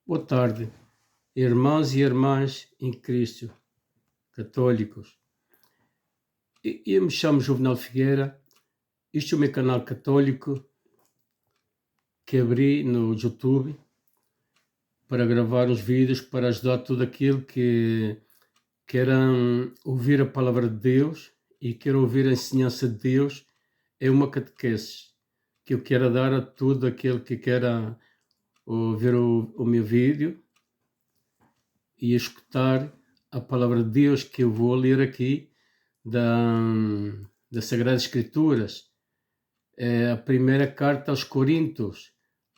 Boa tarde, irmãos e irmãs em Cristo, católicos. Eu me chamo Juvenal Figueira, este é o meu canal católico que abri no YouTube para gravar uns vídeos para ajudar tudo aquilo que queiram ouvir a palavra de Deus e queiram ouvir a ensinança de Deus. É uma catequese que eu quero dar a todo aquele que queira ouvir o meu vídeo e escutar a palavra de Deus que eu vou ler aqui das Sagradas Escrituras. É a primeira carta aos Coríntios.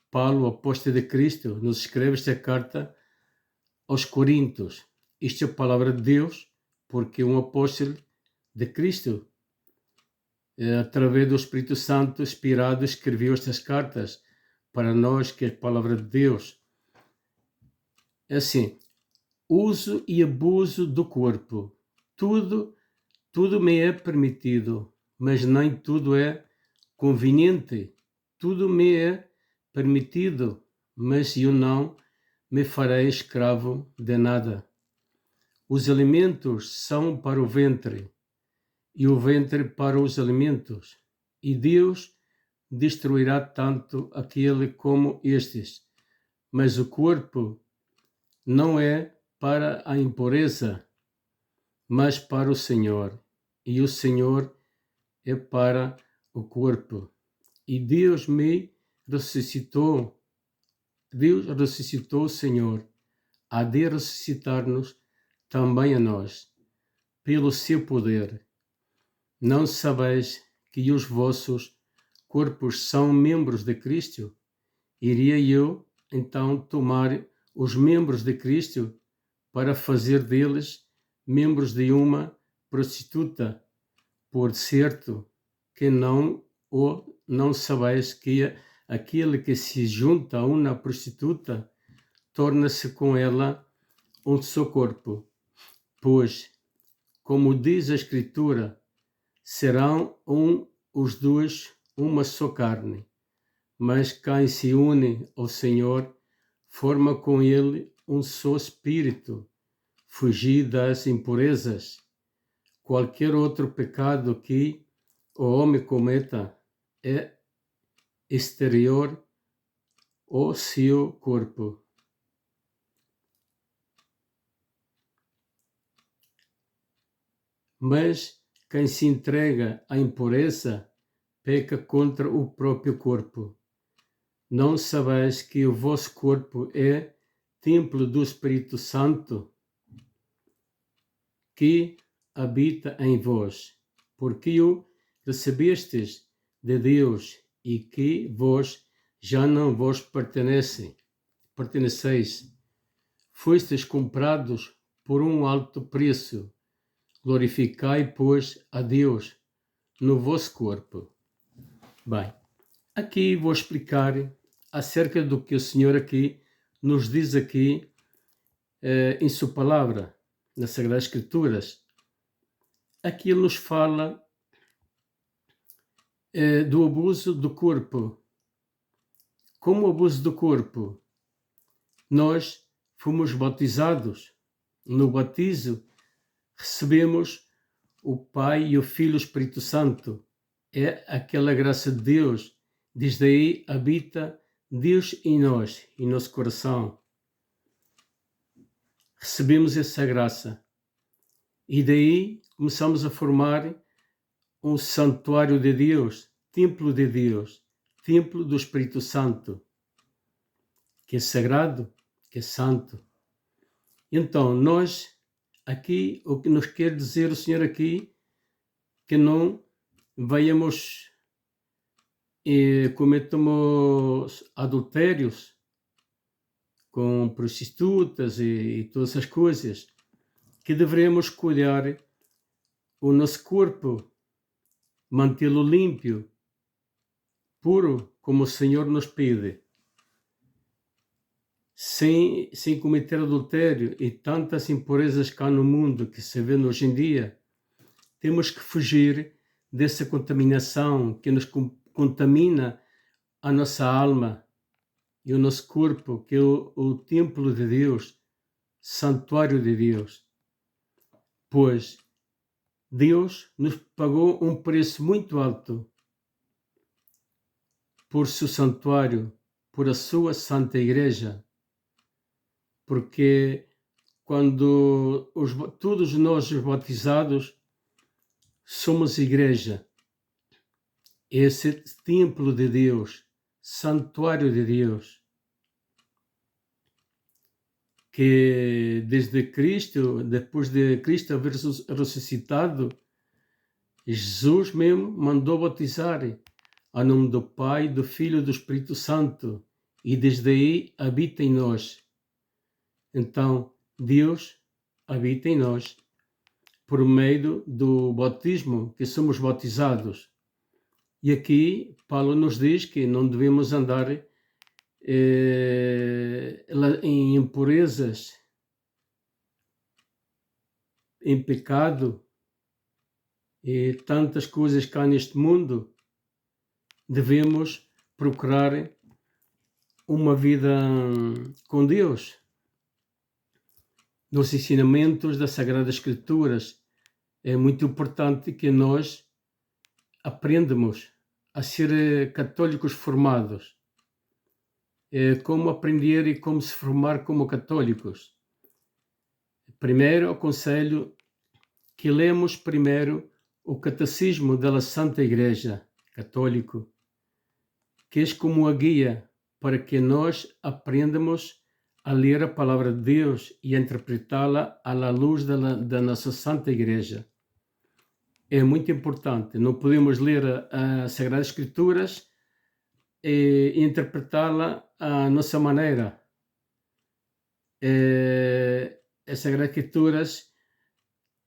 Paulo, apóstolo de Cristo, nos escreve esta carta aos Coríntios. Isto é a palavra de Deus, porque um apóstolo de Cristo, através do Espírito Santo inspirado, escreveu estas cartas para nós, que é a palavra de Deus. É assim: uso e abuso do corpo. Tudo me é permitido, mas nem tudo é conveniente. Tudo me é permitido, mas eu não me farei escravo de nada. Os alimentos são para o ventre, e o ventre para os alimentos, e Deus destruirá tanto aquele como estes. Mas o corpo não é para a impureza, mas para o Senhor, e o Senhor é para o corpo. E Deus ressuscitou o Senhor, há de ressuscitar-nos também a nós, pelo seu poder. Não sabeis que os vossos corpos são membros de Cristo? Iria eu, então, tomar os membros de Cristo para fazer deles membros de uma prostituta? Por certo que não sabeis que aquele que se junta a uma prostituta torna-se com ela um só corpo. Pois, como diz a Escritura, serão os dois uma só carne. Mas quem se une ao Senhor forma com ele um só espírito. Fugir das impurezas. Qualquer outro pecado que o homem cometa é exterior ao seu corpo. Mas quem se entrega à impureza peca contra o próprio corpo. Não sabeis que o vosso corpo é templo do Espírito Santo, que habita em vós, porque o recebestes de Deus e que vós já não vos perteneceis. Fostes comprados por um alto preço. Glorificai, pois, a Deus no vosso corpo. Bem, aqui vou explicar acerca do que o Senhor aqui nos diz aqui em sua palavra, nas Sagradas Escrituras. Aqui ele nos fala do abuso do corpo. Como o abuso do corpo? Nós fomos batizados. No batismo recebemos o Pai e o Filho e o Espírito Santo. É aquela graça de Deus. Desde aí habita Deus em nós, em nosso coração. Recebemos essa graça. E daí começamos a formar um santuário de Deus, templo de Deus, templo do Espírito Santo, que é sagrado, que é santo. Então, nós, aqui, o que nos quer dizer o Senhor aqui, que não venhamos e cometamos adultérios com prostitutas e todas essas coisas, que devemos cuidar o nosso corpo, mantê-lo limpo, puro, como o Senhor nos pede, sem cometer adultério e tantas impurezas que há no mundo que se vê hoje em dia. Temos que fugir dessa contaminação que nos contamina a nossa alma e o nosso corpo, que é o templo de Deus, santuário de Deus. Pois Deus nos pagou um preço muito alto por seu santuário, por a sua santa igreja, porque quando todos nós os batizados somos igreja, esse templo de Deus, santuário de Deus, que desde Cristo, depois de Cristo haver ressuscitado, Jesus mesmo mandou batizar ao nome do Pai, do Filho e do Espírito Santo, e desde aí habita em nós. Então, Deus habita em nós por meio do batismo, que somos batizados. E aqui Paulo nos diz que não devemos andar em impurezas, em pecado e tantas coisas que há neste mundo. Devemos procurar uma vida com Deus, nos ensinamentos das Sagradas Escrituras. É muito importante que nós aprendamos a ser católicos formados. Como aprender e como se formar como católicos. Primeiro, aconselho que lemos primeiro o Catecismo da Santa Igreja Católico, que é como a guia para que nós aprendamos a ler a Palavra de Deus e a interpretá-la à luz da nossa Santa Igreja. É muito importante. Não podemos ler as Sagradas Escrituras e interpretá-la à nossa maneira. As Sagradas Escrituras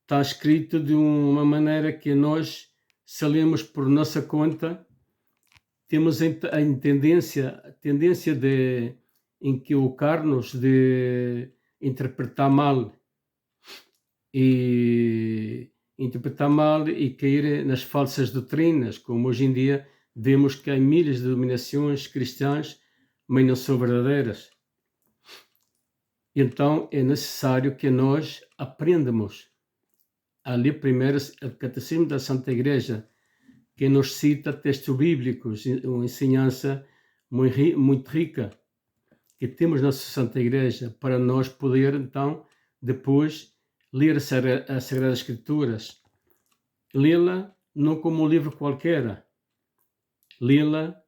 está escrito de uma maneira que nós, se lemos por nossa conta, temos a tendência de equivocar-nos, de interpretar mal e cair nas falsas doutrinas, como hoje em dia vemos que há milhares de denominações cristãs, mas não são verdadeiras. Então é necessário que nós aprendamos a ler primeiro o Catecismo da Santa Igreja, que nos cita textos bíblicos, uma ensinança muito rica que temos na nossa Santa Igreja, para nós poder então depois ler as Sagradas Escrituras, lê-la não como um livro qualquer, lê-la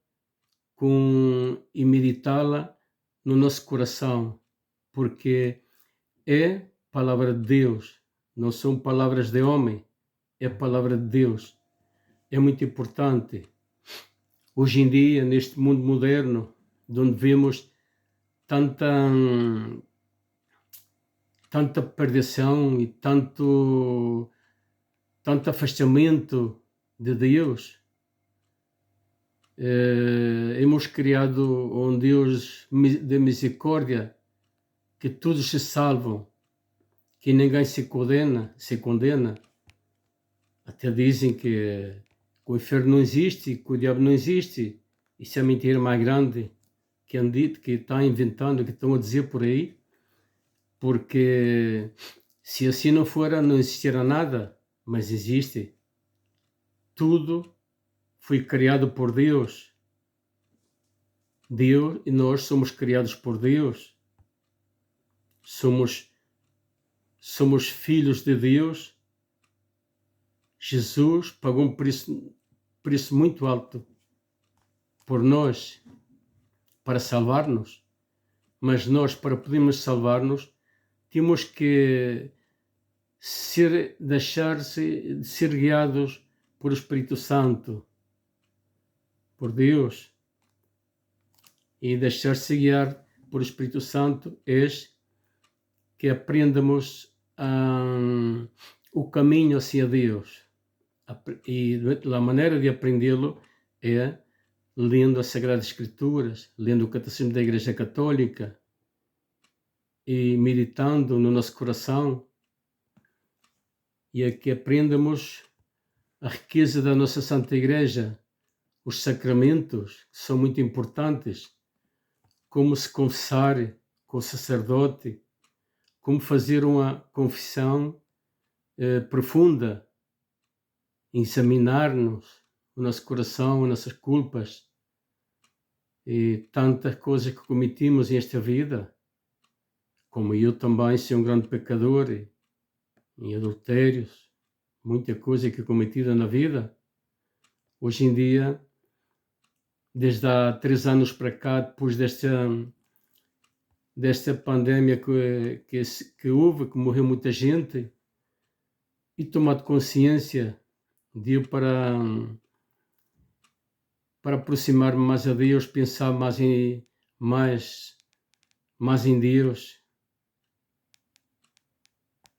e meditá-la no nosso coração, porque é palavra de Deus, não são palavras de homem, é palavra de Deus. É muito importante. Hoje em dia, neste mundo moderno, onde vemos tanta perdição e tanto afastamento de Deus, hemos criado um Deus de misericórdia, que todos se salvam, que ninguém se condena. Até dizem que o inferno não existe, que o diabo não existe. Isso é a mentira mais grande que han dito, que estão inventando, que estão a dizer por aí, porque se assim não fora, não existirá nada, mas existe. Tudo foi criado por Deus. Deus e nós somos criados por Deus. Somos filhos de Deus. Jesus pagou um preço muito alto por nós, para salvar-nos. Mas nós, para podermos salvar-nos, temos que deixar-se de ser guiados por o Espírito Santo, por Deus. E deixar-se guiar por o Espírito Santo é que aprendamos o caminho hacia Deus. E a maneira de aprendê-lo é lendo as Sagradas Escrituras, lendo o Catecismo da Igreja Católica e meditando no nosso coração, e é que aprendamos a riqueza da nossa Santa Igreja, os sacramentos, que são muito importantes, como se confessar com o sacerdote, como fazer uma confissão profunda, examinar-nos, o nosso coração, as nossas culpas e tantas coisas que cometimos nesta vida, como eu também sou um grande pecador, em adultérios, muita coisa que é cometida na vida. Hoje em dia, desde há 3 anos para cá, depois desta pandemia que houve, que morreu muita gente, e tomado consciência, deu para aproximar-me mais a Deus, pensar mais em Deus,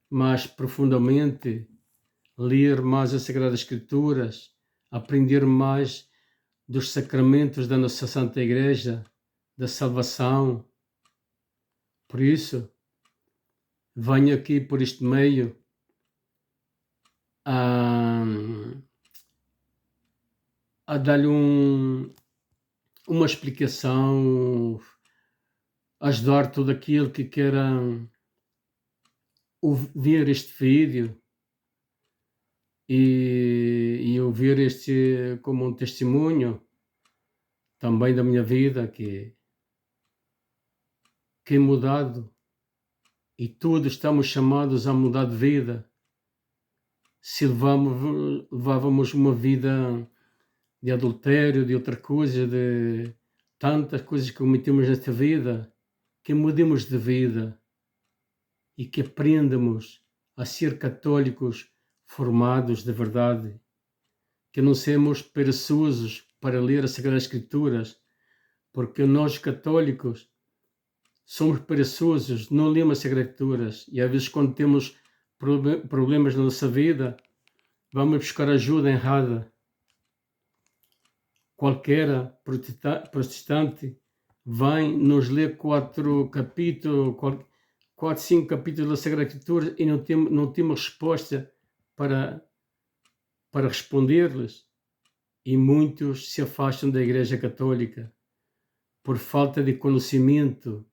mais profundamente, ler mais as Sagradas Escrituras, aprender mais dos sacramentos da nossa Santa Igreja, da salvação. Por isso, venho aqui por este meio a dar-lhe uma explicação, ajudar todo aquele que queira ver este vídeo e ouvir este como um testemunho também da minha vida, que é mudado, e todos estamos chamados a mudar de vida. Se levávamos uma vida de adultério, de outra coisa, de tantas coisas que cometemos nesta vida, que mudemos de vida e que aprendamos a ser católicos formados de verdade, que não sejamos perezosos para ler as Sagradas Escrituras, porque nós católicos somos perezosos, não lemos as Sagradas Escrituras, e às vezes quando temos problemas na nossa vida, vamos buscar ajuda errada. Qualquer protestante vem nos ler 4, 5 capítulos da Sagrada Escritura e não temos resposta para responder-lhes, e muitos se afastam da Igreja Católica por falta de conhecimento,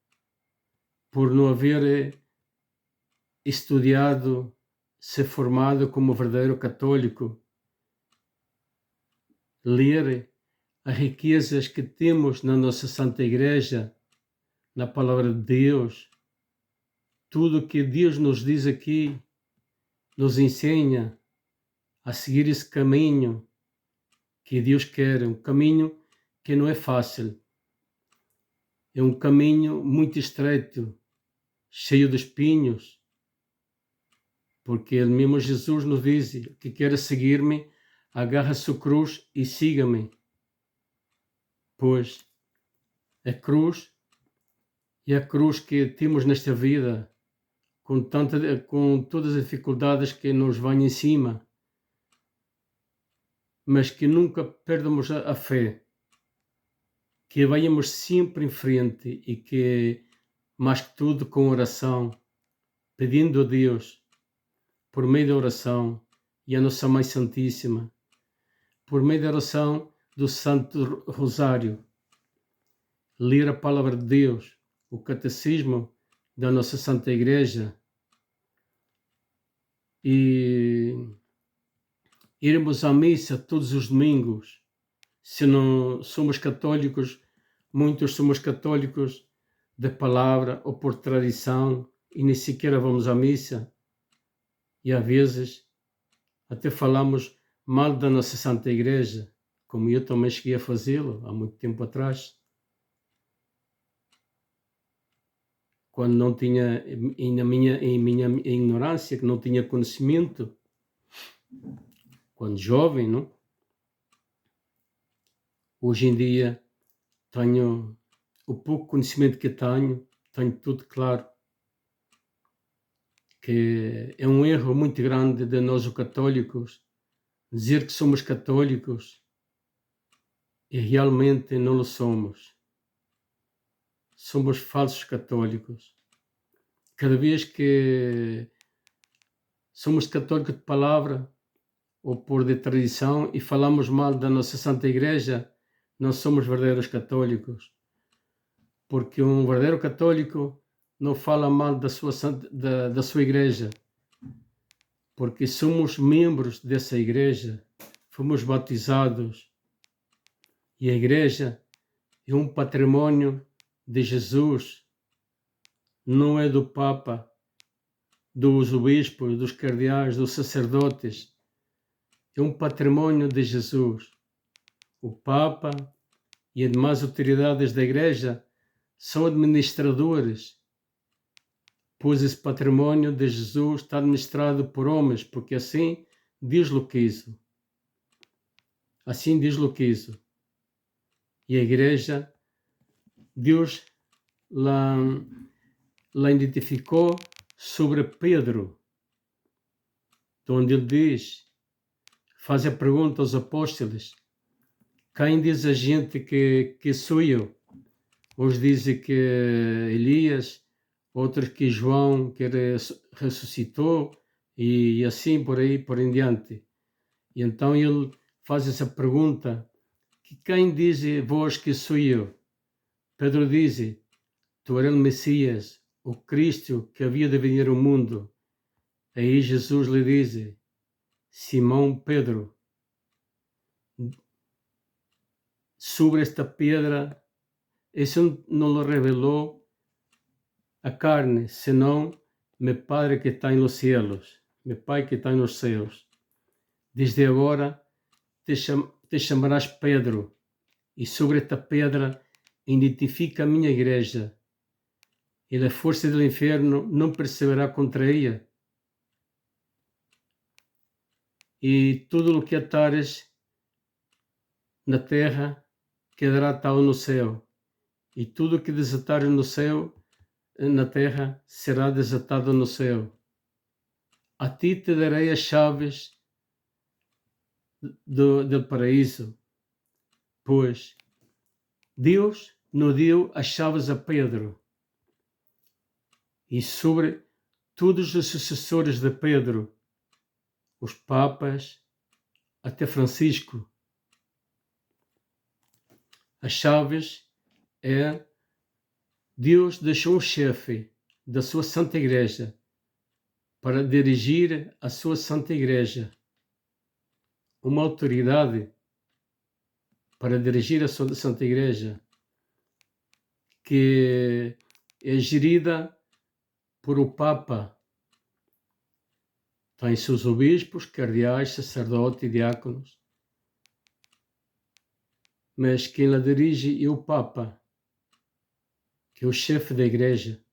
por não haver estudado, ser formado como verdadeiro católico, ler as riquezas que temos na nossa Santa Igreja, na Palavra de Deus, tudo que Deus nos diz aqui, nos ensina a seguir esse caminho que Deus quer, um caminho que não é fácil, é um caminho muito estreito, cheio de espinhos, porque ele mesmo Jesus nos diz que quer seguir-me, agarra a sua cruz e siga-me, pois a cruz é a cruz que temos nesta vida, com todas as dificuldades que nos vêm em cima, mas que nunca perdamos a fé, que vayamos sempre em frente e que, mais que tudo, com oração, pedindo a Deus, por meio da oração, e a nossa Mãe Santíssima, por meio da oração do Santo Rosário, ler a Palavra de Deus, o Catecismo da nossa Santa Igreja, e irmos à missa todos os domingos. Se não somos católicos, muitos somos católicos da palavra ou por tradição e nem sequer vamos à missa, e às vezes até falamos mal da nossa Santa Igreja, como eu também cheguei a fazê-lo há muito tempo atrás, quando não tinha, em minha ignorância, que não tinha conhecimento, quando jovem, não? Hoje em dia tenho o pouco conhecimento que tenho tudo claro, que é um erro muito grande de nós os católicos, dizer que somos católicos e realmente não o somos. Somos falsos católicos. Cada vez que somos católicos de palavra ou por de tradição e falamos mal da nossa Santa Igreja, não somos verdadeiros católicos. porque um verdadeiro católico não fala mal da sua igreja, porque somos membros dessa igreja, fomos batizados, e a igreja é um patrimônio de Jesus, não é do Papa, dos bispos, dos cardeais, dos sacerdotes. É um patrimônio de Jesus. O Papa e as demais autoridades da igreja são administradores, pois esse patrimônio de Jesus está administrado por homens, porque assim diz o que isso. Assim diz o que isso. E a igreja, Deus lá identificou sobre Pedro, onde ele diz, faz a pergunta aos apóstolos: quem diz a gente que sou eu? Uns dizem que Elias, outros que João, que ressuscitou, e assim por aí por em diante. E então ele faz essa pergunta: quem diz vós que sou eu? Pedro diz: tu eres o Messias, o Cristo que havia de vir ao mundo. Aí Jesus lhe diz: Simão Pedro, sobre esta pedra, isso não lo revelou a carne, senão meu Padre que está nos céus, meu Pai que está nos céus. Desde agora te chamarás Pedro, e sobre esta pedra identifica a minha igreja, e a força do inferno não perceberá contra ela. E tudo o que atares na terra quedará atado no céu, e tudo o que desatares no céu, na terra, será desatado no céu. A ti te darei as chaves do paraíso, pois Deus não deu as chaves a Pedro, e sobre todos os sucessores de Pedro, os papas, até Francisco, as chaves é Deus deixou um chefe da sua Santa Igreja para dirigir a sua Santa Igreja, uma autoridade para dirigir a sua Santa Igreja, que é gerida por o Papa. Tem seus obispos, cardeais, sacerdotes e diáconos, mas quem la dirige é o Papa, que é o chefe da Igreja.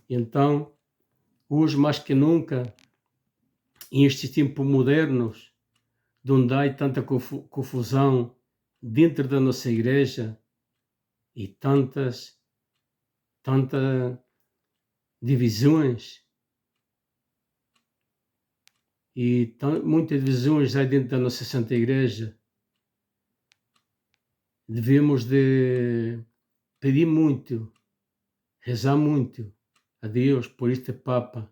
Então, hoje mais que nunca, nestes tempos modernos, de onde há tanta confusão dentro da nossa Igreja e tantas divisões, e muitas divisões há dentro da nossa Santa Igreja, devemos de pedir muito, rezar muito a Deus por este Papa,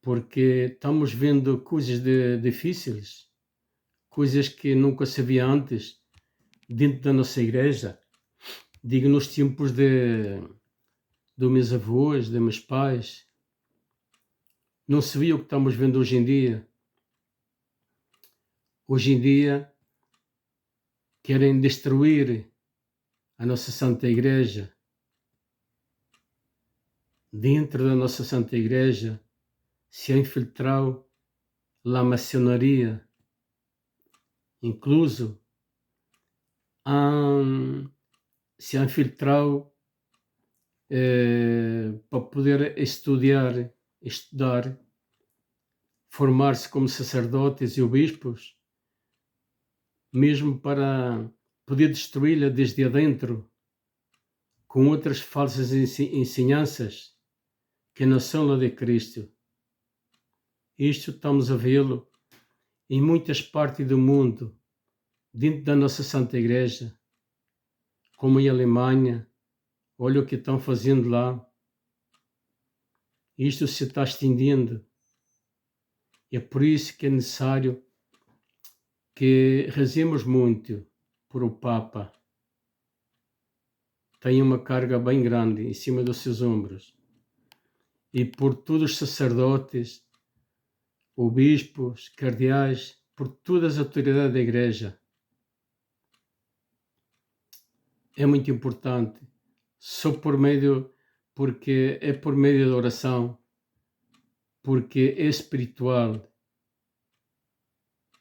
porque estamos vendo coisas difíceis, coisas que nunca se via antes dentro da nossa igreja. Digo, nos tempos dos meus avós, dos meus pais, não se via o que estamos vendo hoje em dia. Hoje em dia querem destruir a nossa Santa Igreja. Dentro da nossa Santa Igreja se infiltrou a maçonaria, incluso se infiltrou para poder estudar, formar-se como sacerdotes e obispos, mesmo para poder destruí-la desde adentro, com outras falsas ensinanças que não são a de Cristo. Isto estamos a vê-lo em muitas partes do mundo, dentro da nossa Santa Igreja, como em Alemanha. Olha o que estão fazendo lá. Isto se está estendendo. É por isso que é necessário que rezemos muito por o Papa, tem uma carga bem grande em cima dos seus ombros. E por todos os sacerdotes, os bispos, cardeais, por todas as autoridades da Igreja. É muito importante. Porque é por meio da oração, porque é espiritual.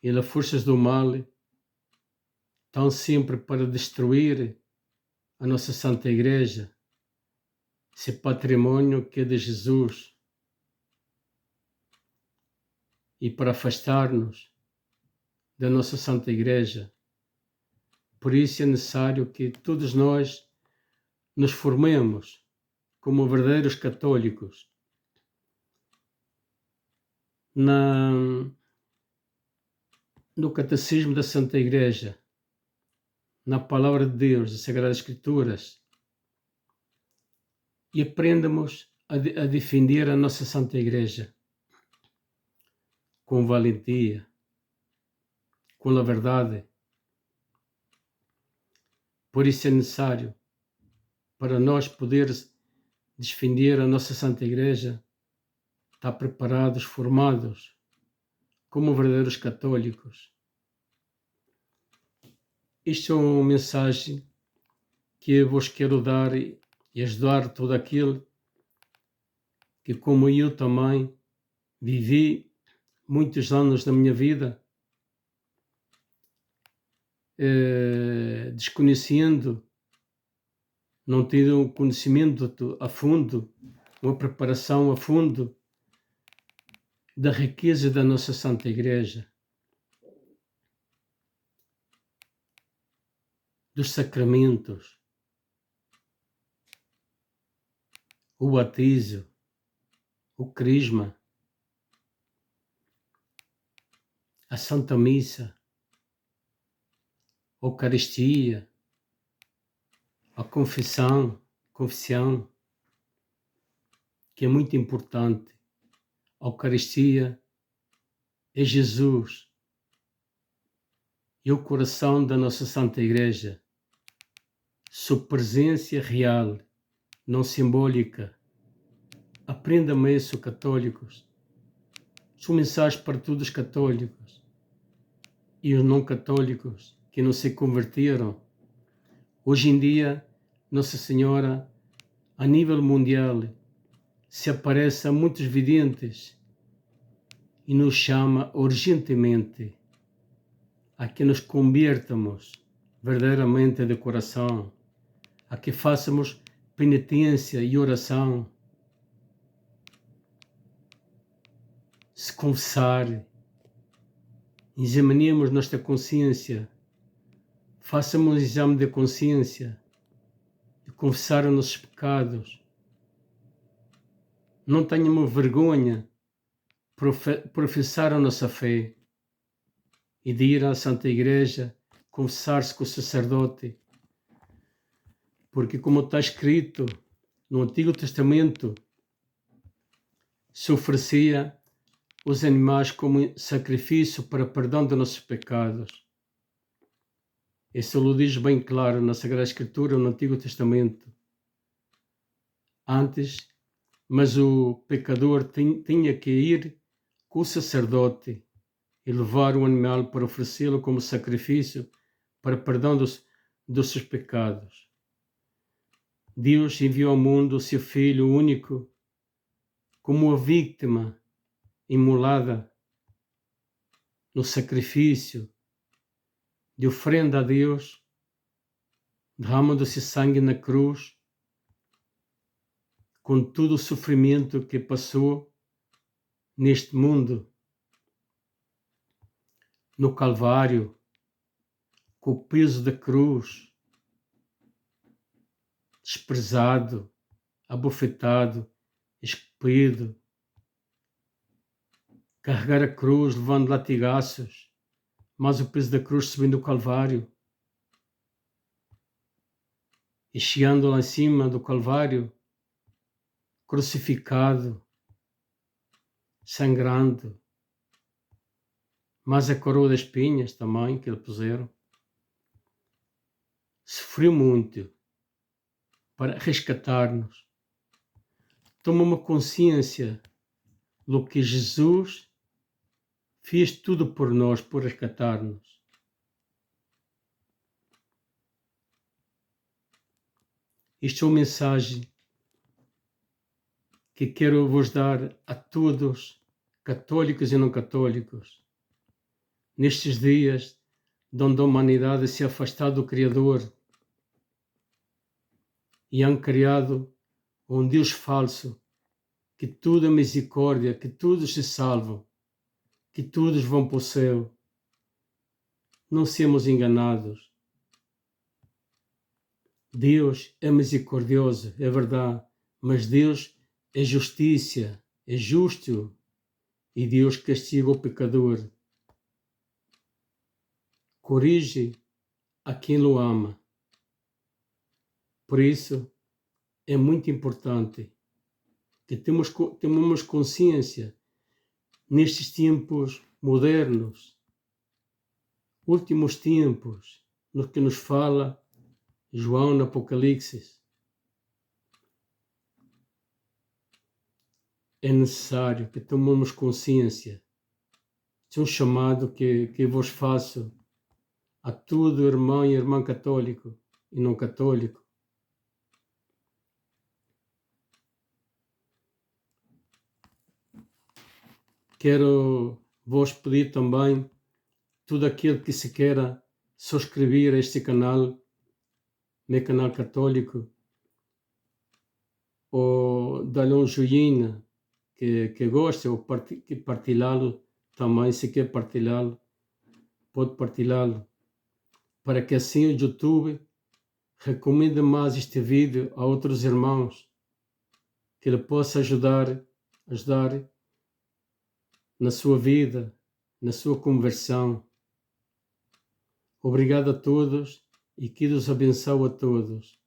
E as forças do mal estão sempre para destruir a nossa Santa Igreja, esse patrimônio que é de Jesus, e para afastar-nos da nossa Santa Igreja. Por isso é necessário que todos nós nos formemos como verdadeiros católicos no Catecismo da Santa Igreja, na Palavra de Deus, das Sagradas Escrituras, e aprendamos a defender a nossa Santa Igreja com valentia, com a verdade. Por isso é necessário, para nós poder defender a nossa Santa Igreja, estar preparados, formados, como verdadeiros católicos. Isto é uma mensagem que eu vos quero dar e ajudar todo aquele que, como eu também, vivi muitos anos da minha vida desconhecendo, não tendo um conhecimento a fundo, uma preparação a fundo da riqueza da nossa Santa Igreja, dos sacramentos, o batismo, o crisma, a Santa Missa, a Eucaristia, a confissão, que é muito importante. A Eucaristia é Jesus, é o coração da nossa Santa Igreja, sua presença real, não simbólica. Aprendam isso, católicos. São mensagens para todos os católicos e os não católicos que não se converteram. Hoje em dia, Nossa Senhora, a nível mundial, se aparece a muitos videntes e nos chama urgentemente a que nos convertamos verdadeiramente de coração, a que façamos penitência e oração, se confessar, examinemos nossa consciência, façamos um exame de consciência e confessar os nossos pecados. Não tenhamos vergonha de professar a nossa fé e de ir à Santa Igreja, confessar-se com o sacerdote, porque como está escrito no Antigo Testamento, se oferecia os animais como sacrifício para perdão de nossos pecados. Isso o diz bem claro na Sagrada Escritura, no Antigo Testamento. Mas o pecador tinha que ir com o sacerdote e levar o animal para oferecê-lo como sacrifício para perdão dos seus pecados. Deus enviou ao mundo o seu Filho único como a vítima imolada no sacrifício de oferenda a Deus, derramando-se sangue na cruz, com todo o sofrimento que passou neste mundo, no Calvário, com o peso da cruz, desprezado, abofetado, esculpido, carregar a cruz levando latigaços, mas o peso da cruz subindo o Calvário, e chegando lá em cima do Calvário, crucificado, sangrando, mas a coroa das espinhas também que lhe puseram. Sofreu muito, para resgatar-nos. Toma uma consciência do que Jesus fez tudo por nós, por resgatar-nos. Isto é uma mensagem que quero vos dar a todos, católicos e não católicos, nestes dias onde a humanidade se afastou do Criador e han criado um Deus falso, que tudo é misericórdia, que todos se salvam, que todos vão para o céu. Não sermos enganados. Deus é misericordioso, é verdade, mas Deus é justiça, é justo, e Deus castiga o pecador. Corrige a quem o ama. Por isso, é muito importante que tenhamos consciência nestes tempos modernos, últimos tempos, no que nos fala João no Apocalipse. É necessário que tomemos consciência. Este é um chamado que vos faço a todo irmão e irmã católico e não católico. Quero vos pedir também, todo aquele que se queira subscrever a este canal, meu canal católico, ou dar um joinha que gosta, ou partilhá-lo também, se quer partilhá-lo, pode partilhá-lo, para que assim o YouTube recomende mais este vídeo a outros irmãos, que ele possa ajudar na sua vida, na sua conversão. Obrigado a todos e que Deus abençoe a todos.